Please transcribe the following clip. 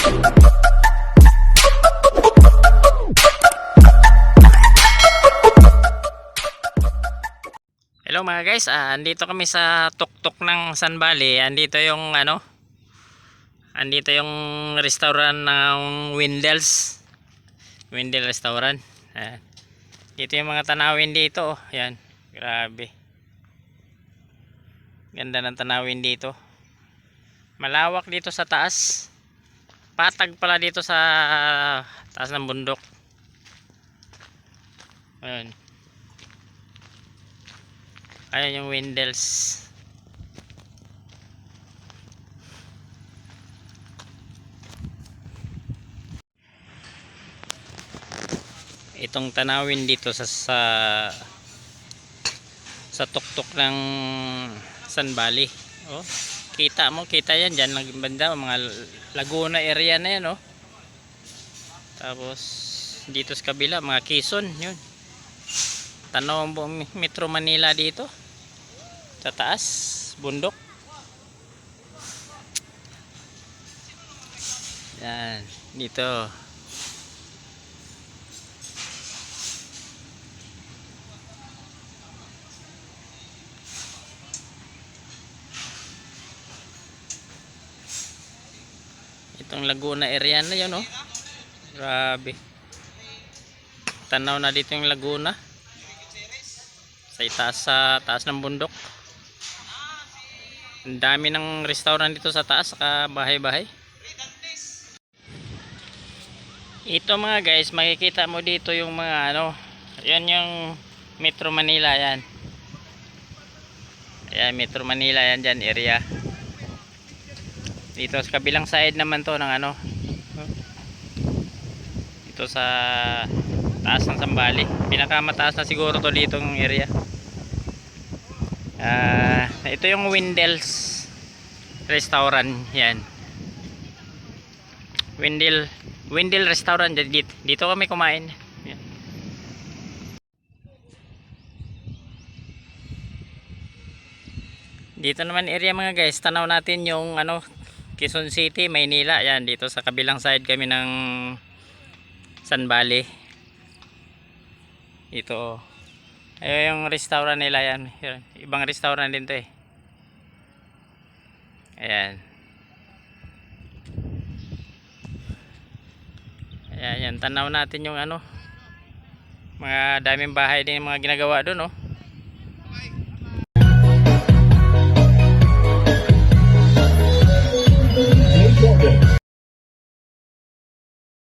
Hello mga guys, andito kami sa tuktok ng Sun Valley. Andito yung andito yung restaurant ng Windell Restaurant. Ayan. Dito yung mga tanawin dito, oh. Ayan, grabe. Ganda ng tanawin dito. Malawak dito sa taas. Patag pala dito sa taas ng bundok. Ayan. Ayan yung Windells. Itong tanawin dito sa tuktok ng Sun Valley. Oh, kita yan diyan lang banda, mga Laguna area na yan, oh. Tapos dito sa kabila mga Quezon, yun. Tanaw buong Metro Manila dito sa taas bundok. Yan dito. Itong Laguna area na yun, oh. Grabe, tanaw na dito yung Laguna sa taas ng bundok. Ang dami ng restaurant dito sa taas, saka bahay-bahay. Ito mga guys, makikita mo dito yung mga yan yung Metro Manila, yan. Ayan, Metro Manila yan dyan area. Dito sa kabilang side naman to ng dito sa taas ng Sambali. Pinakamataas na siguro to dito ng area. Ito yung Windells Restaurant, yan. Windell Restaurant, dito kami kumain. Yan. Dito naman area mga guys, tanaw natin yung Quezon City, Maynila. Yan, dito sa kabilang side kami ng Sun Valley. Ito, ayun yung restaurant nila, yan. Ibang restaurant din to, eh. Ayan. Ayan, yan. Tanaw natin yung mga daming bahay din yung mga ginagawa doon, oh.